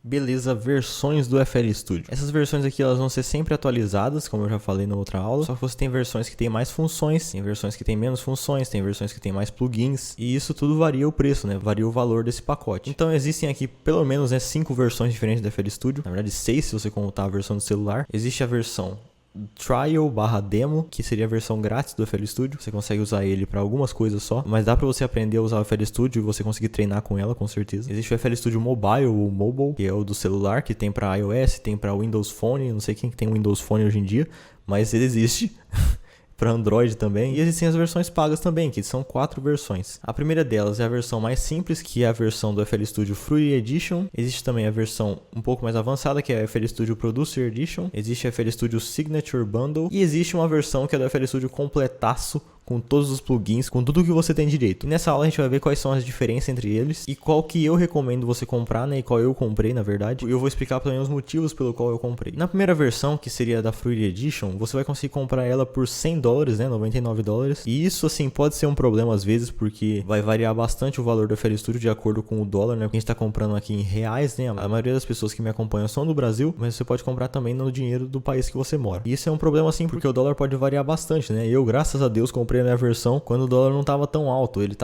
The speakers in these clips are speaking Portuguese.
Beleza, versões do FL Studio. Essas versões aqui elas vão ser sempre atualizadas, como eu já falei na outra aula. Só que você tem versões que tem mais funções, tem versões que tem menos funções, tem versões que tem mais plugins. E isso tudo varia o preço, né? Varia o valor desse pacote. Então existem aqui pelo menos 5 versões diferentes do FL Studio. Na verdade 6 se você contar a versão do celular. Existe a versão Trial/Demo, que seria a versão grátis do FL Studio. Você consegue usar ele para algumas coisas só, mas dá para você aprender a usar o FL Studio e você conseguir treinar com ela, com certeza. Existe o FL Studio Mobile, ou Mobile, que é o do celular, que tem para iOS, tem para Windows Phone. Não sei quem tem Windows Phone hoje em dia, mas ele existe. Para Android também. E existem as versões pagas também, que são 4 versões. A primeira delas é a versão mais simples, que é a versão do FL Studio Free Edition. Existe também a versão um pouco mais avançada, que é a FL Studio Producer Edition. Existe a FL Studio Signature Bundle. E existe uma versão que é do FL Studio completaço, com todos os plugins, com tudo que você tem direito. E nessa aula a gente vai ver quais são as diferenças entre eles e qual que eu recomendo você comprar, né? E qual eu comprei, na verdade. E eu vou explicar também os motivos pelo qual eu comprei. Na primeira versão, que seria da Free Edition, você vai conseguir comprar ela por $100, né? $99. E isso, assim, pode ser um problema às vezes, porque vai variar bastante o valor do FL Studio de acordo com o dólar, né? Porque a gente tá comprando aqui em reais, né? A maioria das pessoas que me acompanham são do Brasil, mas você pode comprar também no dinheiro do país que você mora. E isso é um problema, assim, porque o dólar pode variar bastante, né? Eu, graças a Deus, comprei a minha versão quando o dólar não tava tão alto. Ele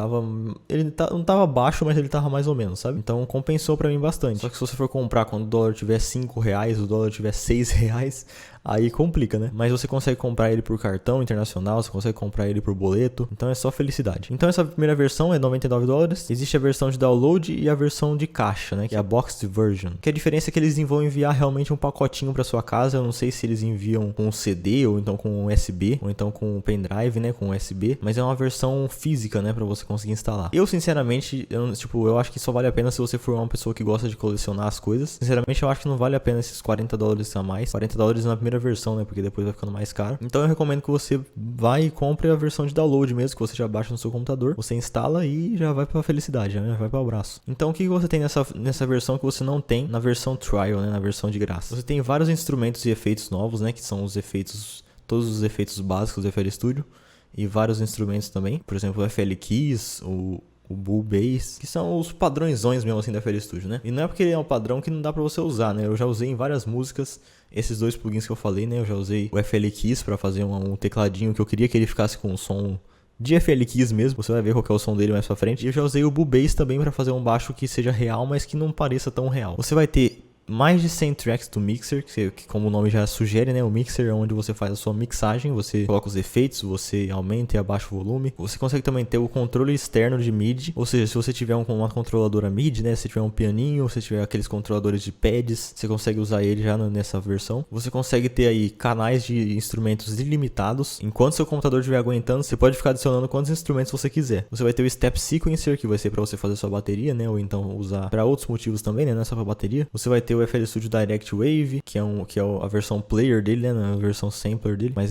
não tava baixo, mas ele tava mais ou menos, sabe? Então compensou pra mim bastante. Só que se você for comprar quando o dólar tiver R$5, o dólar tiver R$6, aí complica, né? Mas você consegue comprar ele por cartão internacional, você consegue comprar ele por boleto, então é só felicidade. Então essa primeira versão é $99. Existe a versão de download e a versão de caixa, né? Que é a boxed version. Que a diferença é que eles vão enviar realmente um pacotinho pra sua casa. Eu não sei se eles enviam com CD, ou então com USB, ou então com pendrive, né? Com USB. Mas é uma versão física, né? Pra você conseguir instalar. Eu, sinceramente, eu acho que só vale a pena se você for uma pessoa que gosta de colecionar as coisas. Sinceramente, eu acho que não vale a pena esses $40 a mais. $40 na primeira versão, né? Porque depois vai ficando mais caro. Então eu recomendo que você vai e compre a versão de download mesmo, que você já baixa no seu computador. Você instala e já vai pra felicidade, né? Vai para o abraço. Então o que você tem nessa versão que você não tem na versão trial, né? Na versão de graça? Você tem vários instrumentos e efeitos novos, né? Que são os efeitos, todos os efeitos básicos do FL Studio. E vários instrumentos também. Por exemplo, o FL Keys, o Bull Bass, que são os padrõezões mesmo assim da FL Studio, né? E não é porque ele é um padrão que não dá pra você usar, né? Eu já usei em várias músicas esses dois plugins que eu falei, né? Eu já usei o FL Keys pra fazer um tecladinho que eu queria que ele ficasse com um som de FL Keys mesmo. Você vai ver qual que é o som dele mais pra frente. E eu já usei o Bull Bass também pra fazer um baixo que seja real, mas que não pareça tão real. Você vai ter mais de 100 tracks do mixer, que como o nome já sugere, né? O mixer é onde você faz a sua mixagem, você coloca os efeitos, você aumenta e abaixa o volume. Você consegue também ter o controle externo de MIDI, ou seja, se você tiver uma controladora MIDI, né? Se tiver um pianinho, se tiver aqueles controladores de pads, você consegue usar ele já nessa versão. Você consegue ter aí canais de instrumentos ilimitados. Enquanto seu computador estiver aguentando, você pode ficar adicionando quantos instrumentos você quiser. Você vai ter o Step Sequencer, que vai ser para você fazer sua bateria, né? Ou então usar para outros motivos também, né? Não é só para bateria. Você vai ter o FL Studio Direct Wave, que é a versão player dele, né? A versão sampler dele. Mas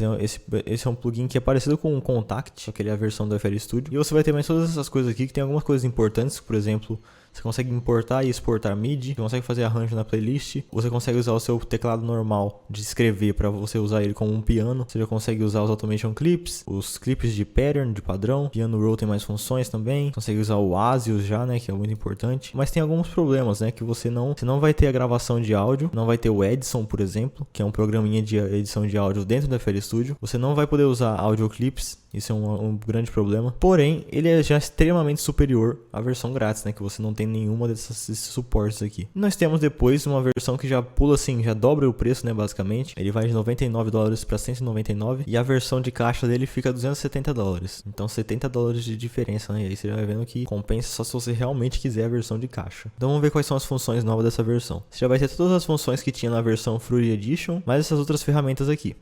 esse é um plugin que é parecido com o Contact, só que ele é a versão do FL Studio. E você vai ter mais todas essas coisas aqui, que tem algumas coisas importantes. Por exemplo, você consegue importar e exportar MIDI, você consegue fazer arranjo na playlist, você consegue usar o seu teclado normal de escrever para você usar ele como um piano, você já consegue usar os automation clips, os clips de pattern, de padrão, piano roll tem mais funções também, consegue usar o ASIOS já, né, que é muito importante, mas tem alguns problemas, né, que você não vai ter a gravação de áudio, não vai ter o Edison, por exemplo, que é um programinha de edição de áudio dentro do FL Studio, você não vai poder usar audio clips, isso é um grande problema, porém, ele é já extremamente superior à versão grátis, né, que você não tem nenhuma desses suportes aqui. Nós temos depois uma versão que já pula assim, já dobra o preço, né, basicamente. Ele vai de $99 para $199 e a versão de caixa dele fica $270. Então $70 de diferença, né? E aí você já vai vendo que compensa só se você realmente quiser a versão de caixa. Então vamos ver quais são as funções novas dessa versão. Você já vai ter todas as funções que tinha na versão Free Edition, mais essas outras ferramentas aqui.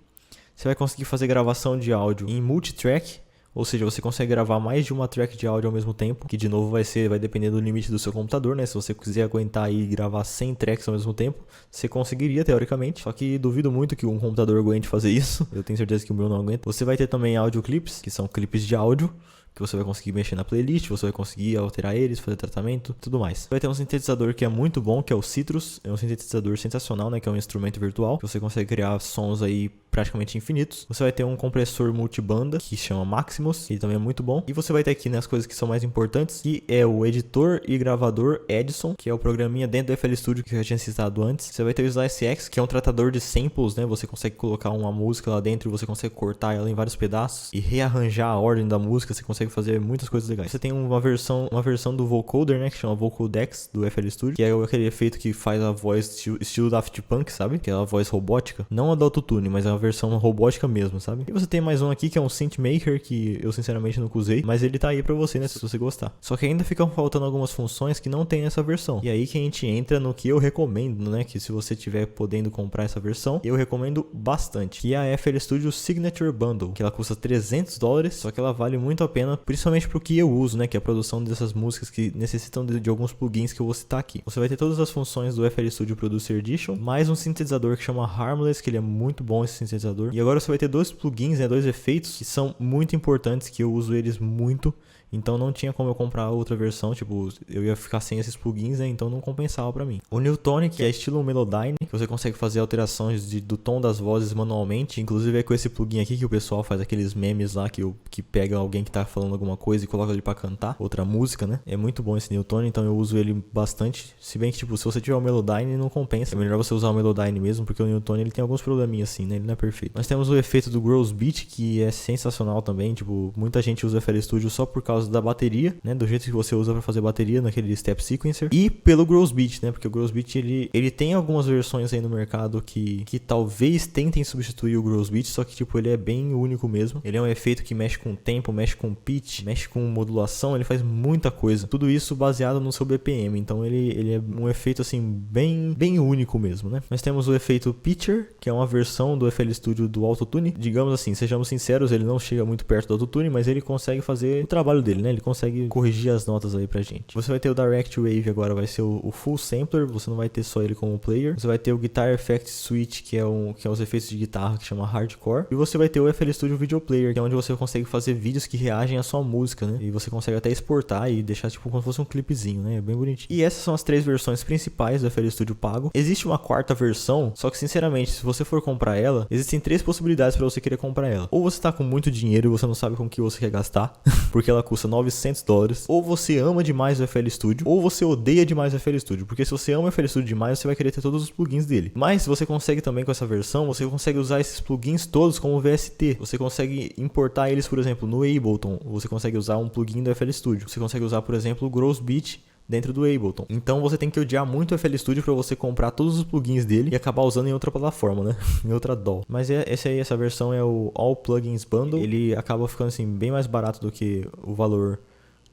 Você vai conseguir fazer gravação de áudio em multitrack. Ou seja, você consegue gravar mais de uma track de áudio ao mesmo tempo, que de novo vai depender do limite do seu computador, né? Se você quiser aguentar e gravar 100 tracks ao mesmo tempo, você conseguiria, teoricamente. Só que duvido muito que um computador aguente fazer isso. Eu tenho certeza que o meu não aguenta. Você vai ter também audio clips, que são clipes de áudio, que você vai conseguir mexer na playlist, você vai conseguir alterar eles, fazer tratamento, tudo mais. Vai ter um sintetizador que é muito bom, que é o Citrus, é um sintetizador sensacional, né, que é um instrumento virtual, que você consegue criar sons aí praticamente infinitos. Você vai ter um compressor multibanda, que chama Maximus, que também é muito bom. E você vai ter aqui, né, as coisas que são mais importantes, que é o editor e gravador Edison, que é o programinha dentro do FL Studio que eu já tinha citado antes. Você vai ter o SliceX, que é um tratador de samples, né, você consegue colocar uma música lá dentro e você consegue cortar ela em vários pedaços e rearranjar a ordem da música, você consegue fazer muitas coisas legais. Você tem uma versão do vocoder, né, que chama Vocodex do FL Studio, que é aquele efeito que faz a voz estilo Daft Punk, sabe? Aquela voz robótica, não a do autotune, mas a versão robótica mesmo, sabe? E você tem mais um aqui que é um Synth Maker, que eu sinceramente nunca usei, mas ele tá aí pra você, né, se você gostar. Só que ainda ficam faltando algumas funções que não tem nessa versão. E aí que a gente entra no que eu recomendo, né, que se você tiver podendo comprar essa versão, eu recomendo bastante, que é a FL Studio Signature Bundle, que ela custa $300, só que ela vale muito a pena, principalmente pro que eu uso, né, que é a produção dessas músicas que necessitam de alguns plugins que eu vou citar aqui. Você vai ter todas as funções do FL Studio Producer Edition, mais um sintetizador que chama Harmless, que ele é muito bom, esse sintetizador. E agora você vai ter dois plugins, né, dois efeitos que são muito importantes, que eu uso eles muito. Então não tinha como eu comprar outra versão, tipo, eu ia ficar sem esses plugins, né? Então não compensava pra mim. O Newtone, que é estilo Melodyne, que você consegue fazer alterações do tom das vozes manualmente, inclusive é com esse plugin aqui que o pessoal faz aqueles memes lá, que pega alguém que tá falando alguma coisa e coloca ele pra cantar, outra música, né? É muito bom esse Newtone, então eu uso ele bastante, se bem que, tipo, se você tiver o Melodyne, não compensa, é melhor você usar o Melodyne mesmo, porque o Newtone, ele tem alguns probleminhas assim, né? Ele não é perfeito. Nós temos o efeito do Gross Beat, que é sensacional também, tipo, muita gente usa o FL Studio só por causa da bateria, né, do jeito que você usa para fazer bateria naquele Step Sequencer, e pelo Gross Beat, né, porque o Gross Beat ele tem algumas versões aí no mercado que talvez tentem substituir o Gross Beat, só que tipo, ele é bem único mesmo. Ele é um efeito que mexe com tempo, mexe com pitch, mexe com modulação, ele faz muita coisa, tudo isso baseado no seu BPM, então ele é um efeito assim bem único mesmo, né. Nós temos o efeito Pitcher, que é uma versão do FL Studio do Autotune, digamos assim, sejamos sinceros, ele não chega muito perto do Autotune, mas ele consegue fazer o trabalho dele, né, ele consegue corrigir as notas aí pra gente. Você vai ter o Direct Wave agora, vai ser o Full Sampler, você não vai ter só ele como player. Você vai ter o Guitar Effect Switch, que é os efeitos de guitarra, que chama Hardcore. E você vai ter o FL Studio Video Player, que é onde você consegue fazer vídeos que reagem à sua música, né? E você consegue até exportar e deixar tipo como se fosse um clipezinho, né? É bem bonitinho. E essas são as três versões principais do FL Studio pago. Existe uma quarta versão, só que sinceramente, se você for comprar ela, existem três possibilidades pra você querer comprar ela. Ou você tá com muito dinheiro e você não sabe com que você quer gastar, porque ela custa $900, ou você ama demais o FL Studio, ou você odeia demais o FL Studio, porque se você ama o FL Studio demais, você vai querer ter todos os plugins dele. Mas se você consegue também com essa versão, você consegue usar esses plugins todos como VST, você consegue importar eles, por exemplo, no Ableton, você consegue usar um plugin do FL Studio, você consegue usar, por exemplo, o Gross Beat dentro do Ableton. Então você tem que odiar muito o FL Studio para você comprar todos os plugins dele e acabar usando em outra plataforma, né? Em outra DAW. Mas essa versão é o All Plugins Bundle. Ele acaba ficando assim bem mais barato do que o valor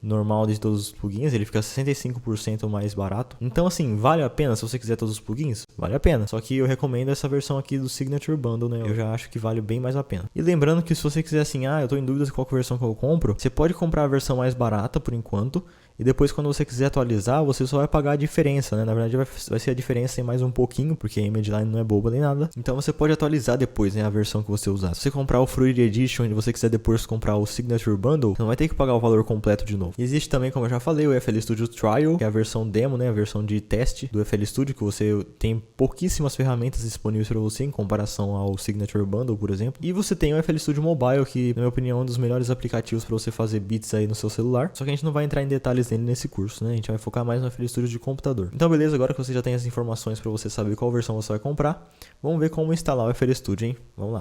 normal de todos os plugins, ele fica 65% mais barato. Então assim, vale a pena se você quiser todos os plugins? Vale a pena. Só que eu recomendo essa versão aqui do Signature Bundle, né? Eu já acho que vale bem mais a pena. E lembrando que se você quiser assim, eu tô em dúvida de qual versão que eu compro, você pode comprar a versão mais barata por enquanto, e depois quando você quiser atualizar, você só vai pagar a diferença, né? Na verdade vai ser a diferença em mais um pouquinho, porque a Image Line não é boba nem nada. Então você pode atualizar depois, né, a versão que você usar. Se você comprar o Fruity Edition e você quiser depois comprar o Signature Bundle, você não vai ter que pagar o valor completo de novo. E existe também, como eu já falei, o FL Studio Trial, que é a versão demo, né, a versão de teste do FL Studio, que você tem pouquíssimas ferramentas disponíveis para você em comparação ao Signature Bundle, por exemplo. E você tem o FL Studio Mobile, que na minha opinião é um dos melhores aplicativos para você fazer beats aí no seu celular. Só que a gente não vai entrar em detalhes nele nesse curso, né? A gente vai focar mais no FL Studio de computador. Então beleza, agora que você já tem as informações para você saber qual versão você vai comprar, vamos ver como instalar o FL Studio, hein? Vamos lá.